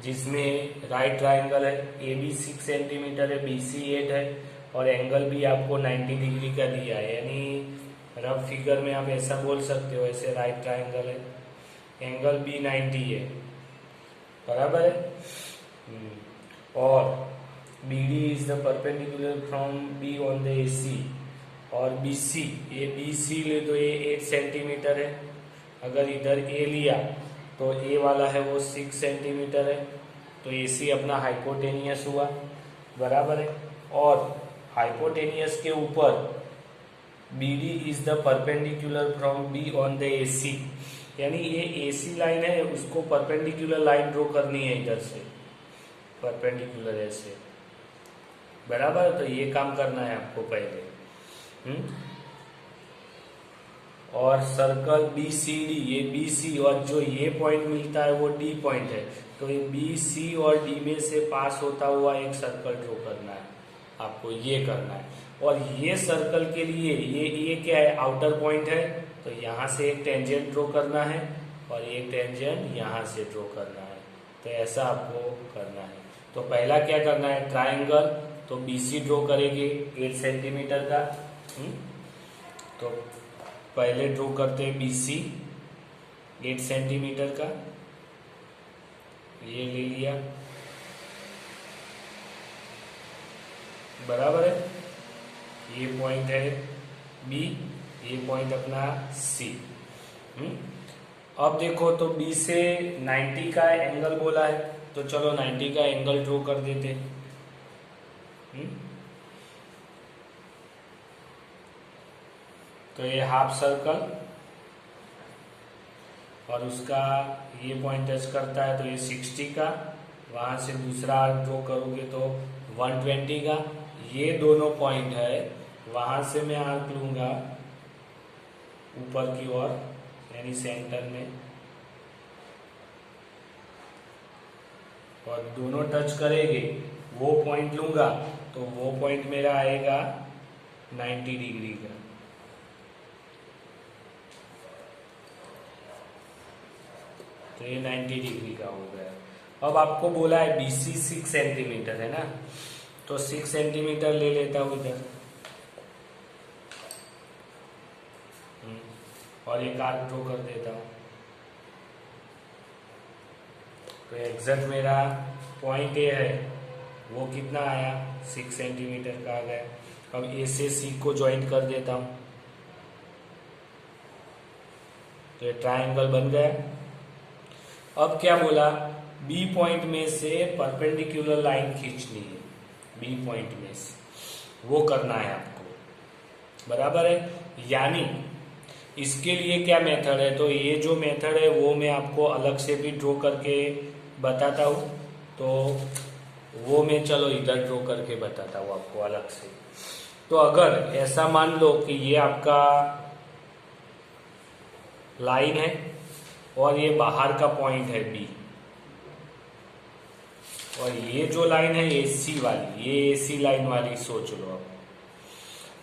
जिसमें right triangle है, A B 6 centimetre है, बी सी 8 है और एंगल भी आपको 90 डिग्री का दिया है। यानी रफ फिगर में आप ऐसा बोल सकते हो, ऐसे राइट ट्राइंगल है, एंगल बी 90 है, बराबर है। और B D is the perpendicular from B on the A C, और बी सी, ये बी सी ले तो ये 8 सेंटीमीटर है, अगर इधर ए लिया तो ए वाला है वो 6 सेंटीमीटर है, तो ए सी अपना हाइपोटेनियस हुआ, बराबर है। और हाइपोटेनियस के ऊपर B D is the perpendicular from B on the A C, यानी ये ए सी लाइन है, उसको परपेंडिकुलर लाइन ड्रॉ करनी है इधर से, परपेंडिकुलर ऐसे, बराबर। तो ये काम करना है आपको पहले। और सर्कल बी सी डी, ये बी सी और जो ये पॉइंट मिलता है वो डी पॉइंट है, तो ये बी सी और डी में से पास होता हुआ एक सर्कल ड्रॉ करना है आपको, ये करना है। और ये सर्कल के लिए ये क्या है, आउटर पॉइंट है, तो यहाँ से एक टेंजेंट ड्रॉ करना है और एक टेंजेंट यहाँ से ड्रॉ करना है, तो ऐसा आपको करना है। तो पहला क्या करना है, ट्राइंगल, तो बी सी ड्रॉ करेंगे 8 सेंटीमीटर का। तो पहले ड्रॉ करते हैं बी सी 8 सेंटीमीटर का, ये ले लिया, बराबर है। ये पॉइंट है बी, ये पॉइंट अपना सी। अब देखो, तो बी से 90 का एंगल बोला है, तो चलो 90 का एंगल ड्रॉ कर देते। तो ये हाफ सर्कल और उसका ये पॉइंट टच करता है, तो ये 60 का, वहां से दूसरा आर्क ड्रॉ करोगे तो 120 का, ये दोनों पॉइंट है, वहां से मैं आर्क लूंगा ऊपर की ओर, यानी सेंटर में, और दोनों टच करेंगे, वो पॉइंट लूंगा, तो वो पॉइंट मेरा आएगा 90 डिग्री का। तो ये 90 डिग्री का हो गया। अब आपको बोला है BC 6 सेंटीमीटर है ना, तो 6 सेंटीमीटर ले लेता हूँ इधर, और एक आर्क ड्रॉ कर देता हूँ। तो एग्जैक्ट मेरा पॉइंट ए है, वो कितना आया, 6 सेंटीमीटर का आ गया। अब ए से सी को ज्वाइन कर देता हूँ, तो ये ट्राइंगल बन गया। अब क्या बोला, बी पॉइंट में से परपेंडिकुलर लाइन खींचनी है, बी पॉइंट में से वो करना है आपको, बराबर है। यानी इसके लिए क्या मेथड है, तो ये जो मेथड है वो मैं आपको अलग से भी ड्रॉ करके बताता हूँ, तो वो मैं चलो इधर ड्रॉ करके बताता हूँ आपको अलग से। तो अगर ऐसा मान लो कि ये आपका लाइन है और ये बाहर का पॉइंट है बी, और ये जो लाइन है एसी वाली, ये एसी लाइन वाली सोच लो अब।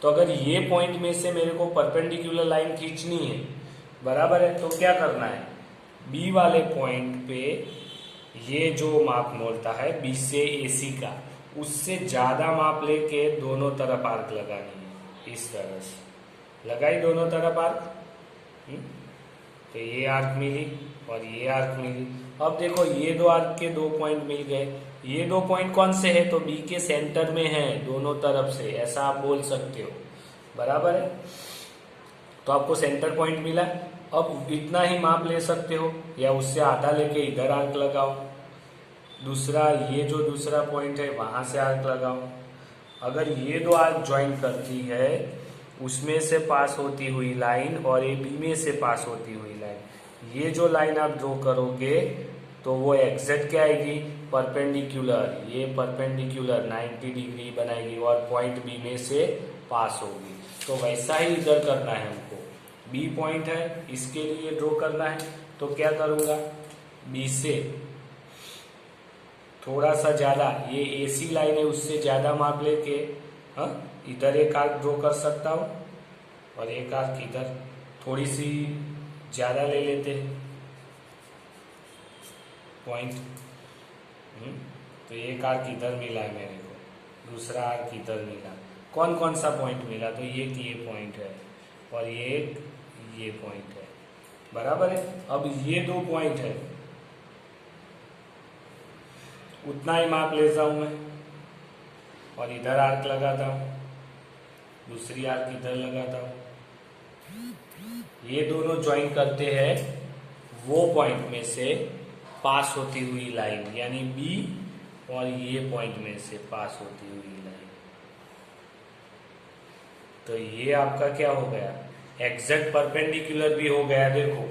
तो अगर ये पॉइंट में से मेरे को परपेंडिकुलर लाइन खींचनी है, बराबर है, तो क्या करना है, बी वाले पॉइंट पे ये जो माप मोलता है बी से एसी का, उससे ज्यादा माप लेके दोनों तरफ आर्क लगानी है, इस तरह से लगाई दोनों तरफ आर्क। तो ये आर्क मिली और ये आर्क मिली। अब देखो, ये दो आर्क के 2 पॉइंट मिल गए, ये 2 पॉइंट कौन से है, तो बी के सेंटर में है दोनों तरफ से, ऐसा आप बोल सकते हो, बराबर है। तो आपको सेंटर पॉइंट मिला। अब इतना ही माप ले सकते हो या उससे आधा लेके इधर आर्क लगाओ, दूसरा ये जो दूसरा पॉइंट है वहां से आर्क लगाओ। अगर ये 2 आर्क ज्वाइन करती है, उसमें से पास होती हुई लाइन और ए बी में से पास होती हुई लाइन, ये जो लाइन आप ड्रॉ करोगे तो वो एग्जैक्ट क्या आएगी, परपेंडिकुलर, ये परपेंडिकुलर 90 डिग्री बनाएगी और पॉइंट बी में से पास होगी। तो वैसा ही इधर करना है हमको, बी पॉइंट है, इसके लिए ड्रॉ करना है। तो क्या करूंगा, बी से थोड़ा सा ज्यादा, ये एसी लाइन है उससे ज्यादा माप लेके इधर एक आर्क ड्रॉ कर सकता हूँ, और एक आर्क इधर थोड़ी सी ज्यादा ले लेते हैं पॉइंट, तो एक आर्क इधर मिला है मेरे को, दूसरा आर्क इधर मिला। कौन कौन सा पॉइंट मिला? तो ये पॉइंट है और ये पॉइंट है, बराबर है। अब ये 2 पॉइंट है, उतना ही माप लेता हूं मैं और इधर आर्क लगाता हूं, दूसरी आर्क इधर लगाता हूं। ये दोनों ज्वाइन करते हैं वो पॉइंट में से पास होती हुई लाइन, यानी बी और ये पॉइंट में से पास होती हुई लाइन। तो ये आपका क्या हो गया? एग्जैक्ट परपेंडिकुलर भी हो गया। देखो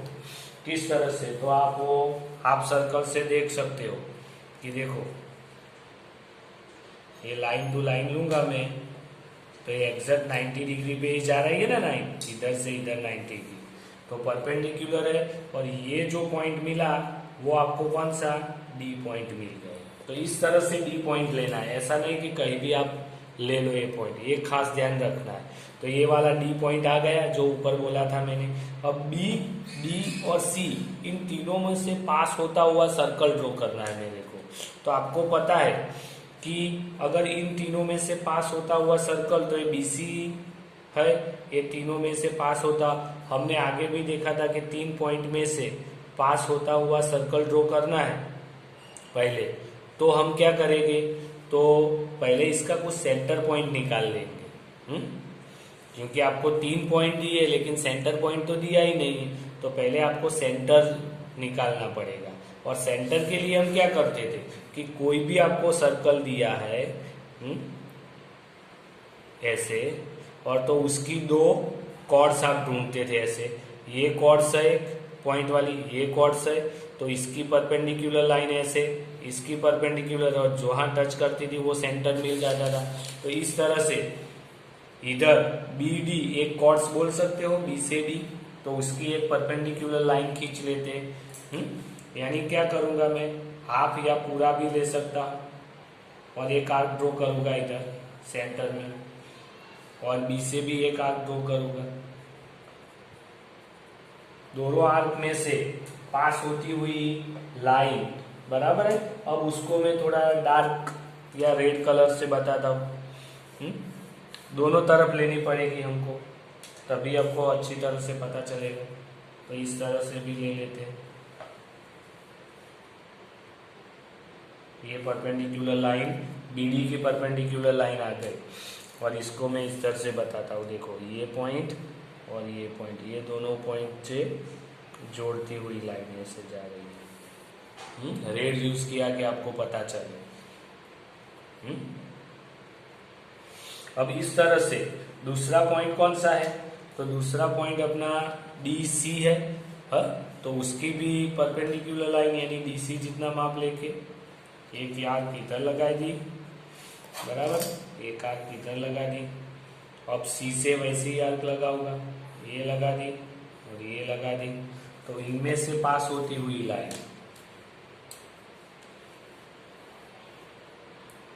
किस तरह से, तो आप वो हाफ सर्कल से देख सकते हो कि देखो ये लाइन टू लाइन लूंगा मैं, तो ये एग्जैक्ट 90 डिग्री पे ही जा रही है ना लाइन, इधर से इधर 90 डिग्री, तो परपेंडिकुलर है। और ये जो पॉइंट मिला वो आपको कौन सा? डी पॉइंट मिल गया। तो इस तरह से डी पॉइंट लेना है, ऐसा नहीं कि कहीं भी आप ले लो ये पॉइंट, ये खास ध्यान रखना है। तो ये वाला डी पॉइंट आ गया जो ऊपर बोला था मैंने। अब बी, डी और सी, इन तीनों में से पास होता हुआ सर्कल ड्रॉ करना है मेरे को। तो आपको पता है कि अगर इन तीनों में से पास होता हुआ सर्कल, तो ये बीसी है, ये तीनों में से पास होता, हमने आगे भी देखा था कि 3 पॉइंट में से पास होता हुआ सर्कल ड्रॉ करना है पहले। तो हम क्या करेंगे? तो पहले इसका कुछ सेंटर पॉइंट निकाल लेंगे, क्योंकि आपको 3 पॉइंट दिए लेकिन सेंटर पॉइंट तो दिया ही नहीं है, तो पहले आपको सेंटर निकालना पड़ेगा। और सेंटर के लिए हम क्या करते थे कि कोई भी आपको सर्कल दिया है ऐसे, और तो उसकी 2 कॉर्ड्स आप ढूंढते थे ऐसे, ये कॉर्ड्स है पॉइंट वाली, ये कॉर्ड्स है, तो इसकी परपेंडिकुलर लाइन ऐसे, इसकी परपेंडिकुलर, और जहाँ टच करती थी वो सेंटर मिल जाता था। तो इस तरह से इधर बी डी एक कॉर्ड्स बोल सकते हो, बी से डी, तो उसकी एक परपेंडिकुलर लाइन खींच लेते हैं। यानी क्या करूंगा मैं? हाफ या पूरा भी ले सकता, और एक आर्क ड्रॉ करूंगा इधर सेंटर में, और बी से भी एक आर्क ड्रॉ करूंगा। दोनों आर्क में से पास होती हुई लाइन, बराबर है। अब उसको मैं थोड़ा डार्क या रेड कलर से बताता हूँ। दोनों तरफ लेनी पड़ेगी हमको, तभी आपको अच्छी तरह से पता चलेगा। तो इस तरह से भी ले लेते हैं। ये परपेंडिकुलर लाइन, बीडी की परपेंडिकुलर लाइन आ गई, और इसको मैं इस तरह से बताता हूँ। देखो ये पॉइंट और ये पॉइंट, ये दोनों पॉइंट से जोड़ती हुई लाइन ऐसे जा रही है। रेड यूज किया कि आपको पता चले। अब इस तरह से दूसरा पॉइंट कौन सा है? तो दूसरा पॉइंट अपना डी सी है, तो उसकी भी परपेंडिकुलर लाइन यानी डी सी जितना माप लेके एक आर्क इधर लगा दी, बराबर, एक आर्क इधर लगा दी। अब सी से वैसे ही आर्क लगाऊंगा, ये लगा दी और ये लगा दी। तो इनमें से पास होती हुई लाइन,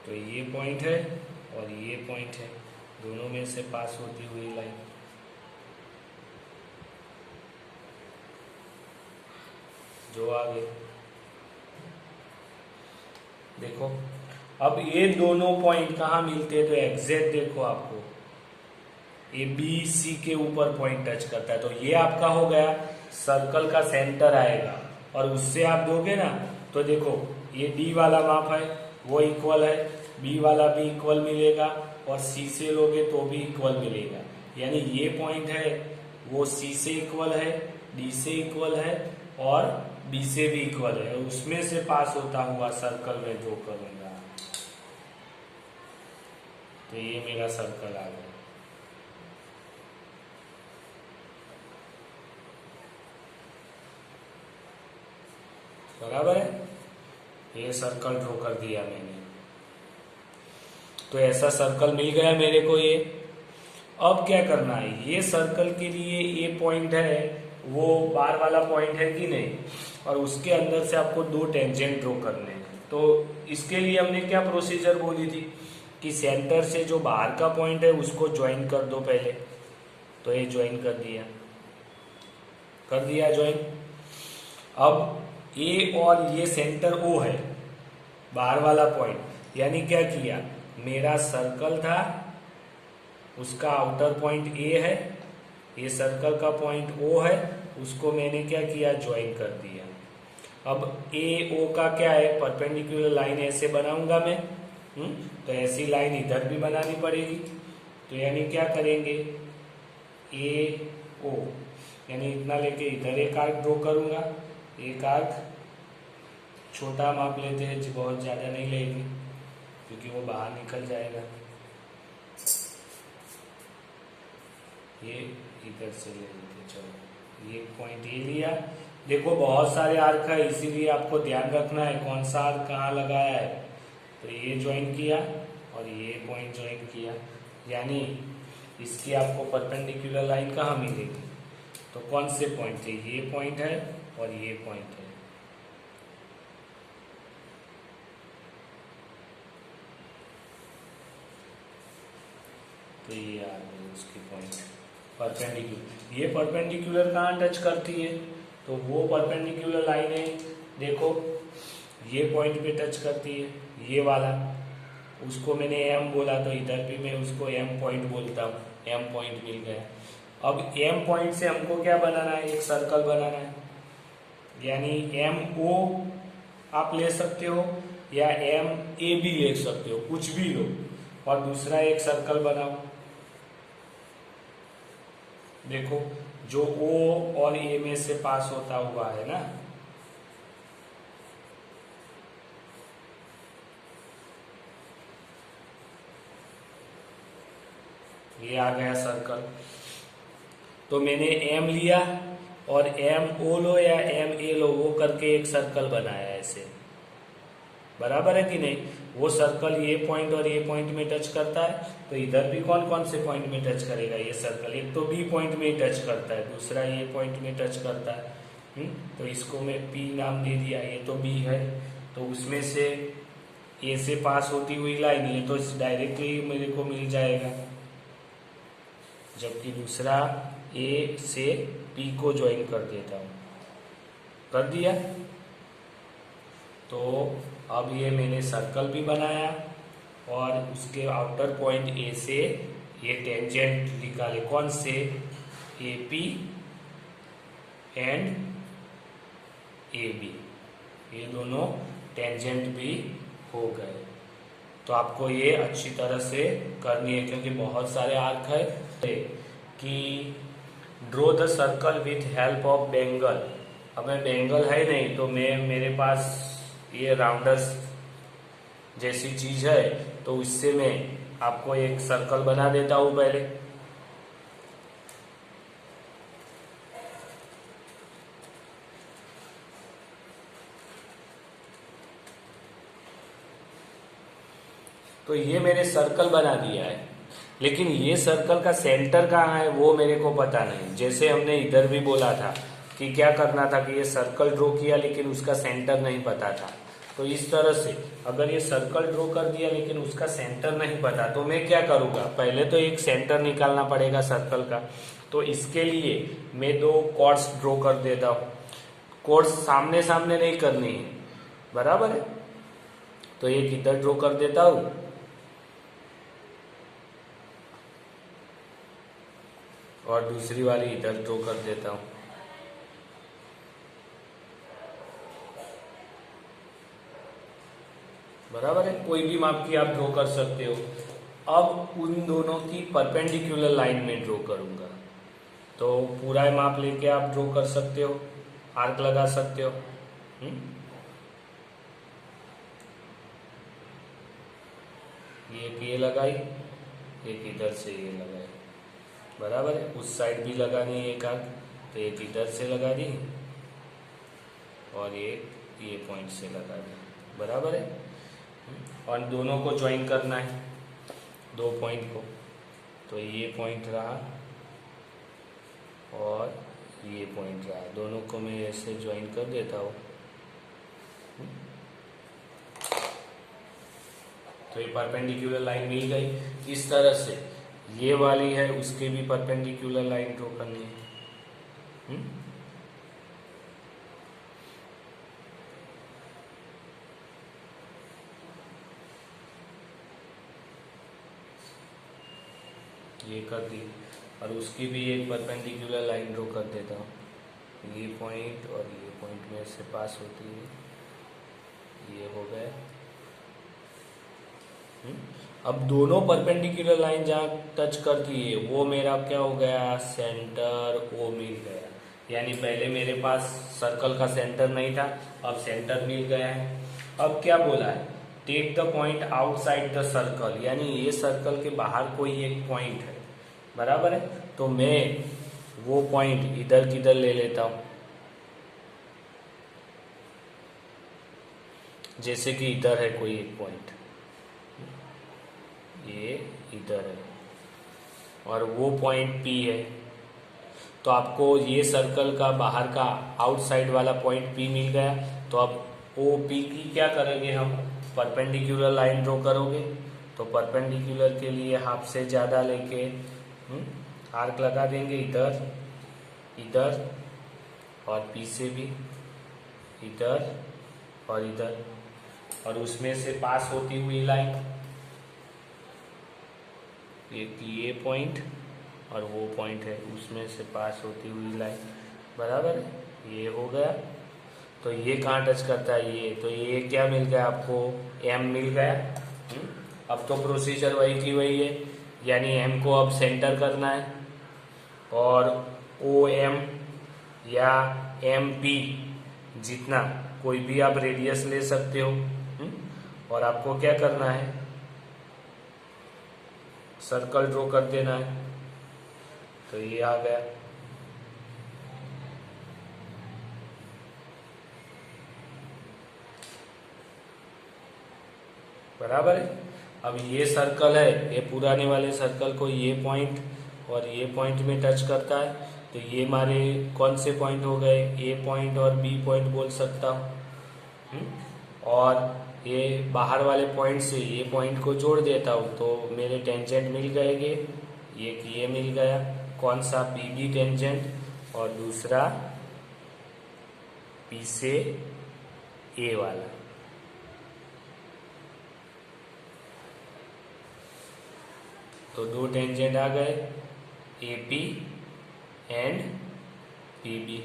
तो ये पॉइंट है और ये पॉइंट है, दोनों में से पास होती हुई लाइन। जो आगे देखो, अब ये दोनों पॉइंट कहाँ मिलते हैं? तो एग्जैक्ट देखो आपको, ये बी सी के ऊपर पॉइंट टच करता है, तो ये आपका हो गया सर्कल का सेंटर आएगा। और उससे आप दोगे ना, तो देखो ये डी वाला माप है वो इक्वल है, बी वाला भी इक्वल मिलेगा, और सी से लोगे तो भी इक्वल मिलेगा। यानी ये पॉइंट है वो सी से इक्वल है, डी से इक्वल है और बी से भी इक्वल है, उसमें से पास होता हुआ सर्कल में ड्रॉ करूंगा। तो ये मेरा सर्कल आ गया। बराबर है, ये सर्कल ड्रॉ कर दिया मैंने। तो ऐसा सर्कल मिल गया मेरे को ये। अब क्या करना है? ये सर्कल के लिए ये पॉइंट है वो बार वाला पॉइंट है कि नहीं, और उसके अंदर से आपको 2 टेंजेंट ड्रॉ करने हैं। तो इसके लिए हमने क्या प्रोसीजर बोली थी कि सेंटर से जो बाहर का पॉइंट है उसको ज्वाइन कर दो पहले। तो ये ज्वाइन कर दिया ज्वाइन। अब ए और ये सेंटर ओ है, बाहर वाला पॉइंट। यानी क्या किया, मेरा सर्कल था, उसका आउटर पॉइंट ए है, ये सर्कल का पॉइंट ओ है, उसको मैंने क्या किया, ज्वाइन कर दिया। अब ए ओ का क्या है, परपेंडिकुलर लाइन ऐसे बनाऊंगा मैं। तो ऐसी लाइन इधर भी बनानी पड़ेगी। तो यानी क्या करेंगे, ए ओ, यानी इतना लेके इधर एक आर्क ड्रॉ करूंगा। एक आर्क छोटा माप लेते हैं जी, बहुत ज़्यादा नहीं लेंगे क्योंकि वो बाहर निकल जाएगा। ये इधर से ले लेते, चलो ये पॉइंट ए लिया। देखो बहुत सारे आर्क है, इसीलिए आपको ध्यान रखना है कौन सा आर्क कहाँ लगाया है। तो ये ज्वाइन किया और ये पॉइंट ज्वाइन किया, यानी इसकी आपको परपेंडिकुलर लाइन कहाँ मिलेगी, तो कौन से पॉइंट थे, ये पॉइंट है और ये पॉइंट है। तो ये आ गए उसके पॉइंट परपेंडिकुलर। ये परपेंडिकुलर कहाँ टच करती है, तो वो परपेंडिकुलर लाइन है, देखो ये पॉइंट पे टच करती है, ये वाला। उसको मैंने एम बोला, तो इधर भी मैं उसको एम पॉइंट बोलता हूँ, एम पॉइंट मिल गया। अब एम पॉइंट से हमको क्या बनाना है, एक सर्कल बनाना है। यानी एम ओ आप ले सकते हो या एम ए भी ले सकते हो, कुछ भी लो, और दूसरा एक सर्कल बनाओ। देखो जो ओ और ए में से पास होता हुआ है ना, ये आ गया सर्कल। तो मैंने एम लिया और एम ओ लो या एम ए लो, वो करके एक सर्कल बनाया ऐसे, बराबर है कि नहीं। वो सर्कल ये पॉइंट और ये पॉइंट में टच करता है, तो इधर भी कौन कौन से पॉइंट में टच करेगा ये सर्कल, एक तो बी पॉइंट में टच करता है, दूसरा ये पॉइंट में टच करता है। तो इसको मैं पी नाम दे दिया, ये तो बी है, तो उसमें से ए से पास होती हुई लाइन, ये तो डायरेक्टली मेरे को मिल जाएगा, जबकि दूसरा ए से पी को ज्वाइन कर देता हूँ, कर दिया। तो अब ये मैंने सर्कल भी बनाया और उसके आउटर पॉइंट ए से ये टेंजेंट निकाले, कौन से, A P and A B, ये दोनों टेंजेंट भी हो गए। तो आपको ये अच्छी तरह से करनी है क्योंकि बहुत सारे आर्क है। कि draw the circle with help of Bengal. अब मैं बेंगल है नहीं, तो मैं मेरे पास ये राउंडर्स जैसी चीज है, तो उससे मैं आपको एक सर्कल बना देता हूं पहले। तो ये मैंने सर्कल बना दिया है, लेकिन ये सर्कल का सेंटर कहाँ है वो मेरे को पता नहीं। जैसे हमने इधर भी बोला था कि क्या करना था कि ये सर्कल ड्रॉ किया लेकिन उसका सेंटर नहीं पता था। तो इस तरह से अगर ये सर्कल ड्रॉ कर दिया लेकिन उसका सेंटर नहीं पता, तो मैं क्या करूँगा, पहले तो एक सेंटर निकालना पड़ेगा सर्कल का। तो इसके लिए मैं दो कॉर्ड्स ड्रॉ कर देता हूँ। कॉर्ड्स सामने सामने नहीं करनी है, बराबर है। तो एक इधर ड्रॉ कर देता हूँ और दूसरी वाली इधर ड्रॉ कर देता हूँ। बराबर है, कोई भी माप की आप ड्रॉ कर सकते हो। अब उन दोनों की परपेंडिकुलर लाइन में ड्रॉ करूंगा, तो पूरा माप लेके आप ड्रॉ कर सकते हो, आर्क लगा सकते हो। ये लगाई, एक इधर से ये लगाई, बराबर है। उस साइड भी लगानी है एक आर्क, तो एक इधर से लगा दी और ये पॉइंट से लगा दी, बराबर है। और दोनों को ज्वाइन करना है, दो पॉइंट को। तो ये पॉइंट रहा और ये पॉइंट रहा, दोनों को मैं ऐसे ज्वाइन कर देता हूँ। तो ये परपेंडिकुलर लाइन मिल गई। इस तरह से ये वाली है, उसके भी परपेंडिकुलर लाइन ड्रॉ करनी है। ये कर दी, और उसकी भी एक परपेंडिकुलर लाइन ड्रॉ कर देता हूँ। ये पॉइंट और ये पॉइंट में से पास होती है, ये हो गया। अब दोनों परपेंडिकुलर लाइन जहाँ टच करती है वो मेरा क्या हो गया, सेंटर ओ मिल गया। यानी पहले मेरे पास सर्कल का सेंटर नहीं था, अब सेंटर मिल गया है। अब क्या बोला है, take the point outside the circle, यानी ये सर्कल के बाहर कोई एक पॉइंट है, बराबर है। तो मैं वो पॉइंट इधर किधर ले लेता हूं, जैसे कि इधर है कोई एक पॉइंट, ये इधर है और वो पॉइंट P है। तो आपको ये सर्कल का बाहर का आउटसाइड वाला पॉइंट P मिल गया। तो अब OP की क्या करेंगे हम, परपेंडिकुलर लाइन ड्रॉ करोगे। तो परपेंडिकुलर के लिए हाफ से ज़्यादा लेके आर्क लगा देंगे इधर, इधर, और P से भी इधर और इधर, और उसमें से पास होती हुई लाइन, एक ये पॉइंट और वो पॉइंट है, उसमें से पास होती हुई लाइन, बराबर है। ये हो गया। तो ये कहाँ टच करता है, ये, तो ये क्या मिल गया आपको, M मिल गया। अब तो प्रोसीजर वही की वही है, यानी M को अब सेंटर करना है, और OM या MP जितना कोई भी आप रेडियस ले सकते हो। और आपको क्या करना है, सर्कल ड्रॉ कर देना है। तो ये आ गया, बराबर है। अब ये सर्कल है, ये पुराने वाले सर्कल को ये पॉइंट और ये पॉइंट में टच करता है। तो ये हमारे कौन से पॉइंट हो गए, A पॉइंट और B पॉइंट बोल सकता हूँ। और ये बाहर वाले पॉइंट से ये पॉइंट को जोड़ देता हूँ, तो मेरे टेंजेंट मिल गएंगे। एक ये मिल गया, कौन सा, PB टेंजेंट, और दूसरा P से A वाला। तो दो टेंजेंट आ गए, AP एंड PB।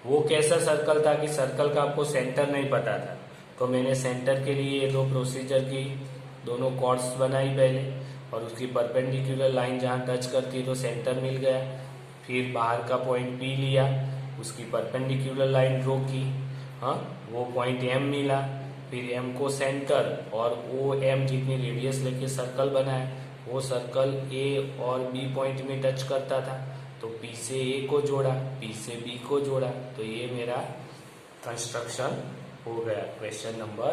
वो कैसा सर्कल था कि सर्कल का आपको सेंटर नहीं पता था, तो मैंने सेंटर के लिए ये दो प्रोसीजर की, दोनों कॉर्ड्स बनाई पहले, और उसकी परपेंडिकुलर लाइन जहाँ टच करती है तो सेंटर मिल गया। फिर बाहर का पॉइंट P लिया, उसकी परपेंडिकुलर लाइन ड्रॉ की, हाँ, वो पॉइंट M मिला। फिर M को सेंटर और OM जितनी रेडियस लेके सर्कल बनाया, वो सर्कल A और B पॉइंट में टच करता था, तो P से A को जोड़ा, P से B को जोड़ा। तो ये मेरा कंस्ट्रक्शन हो गया, क्वेश्चन नंबर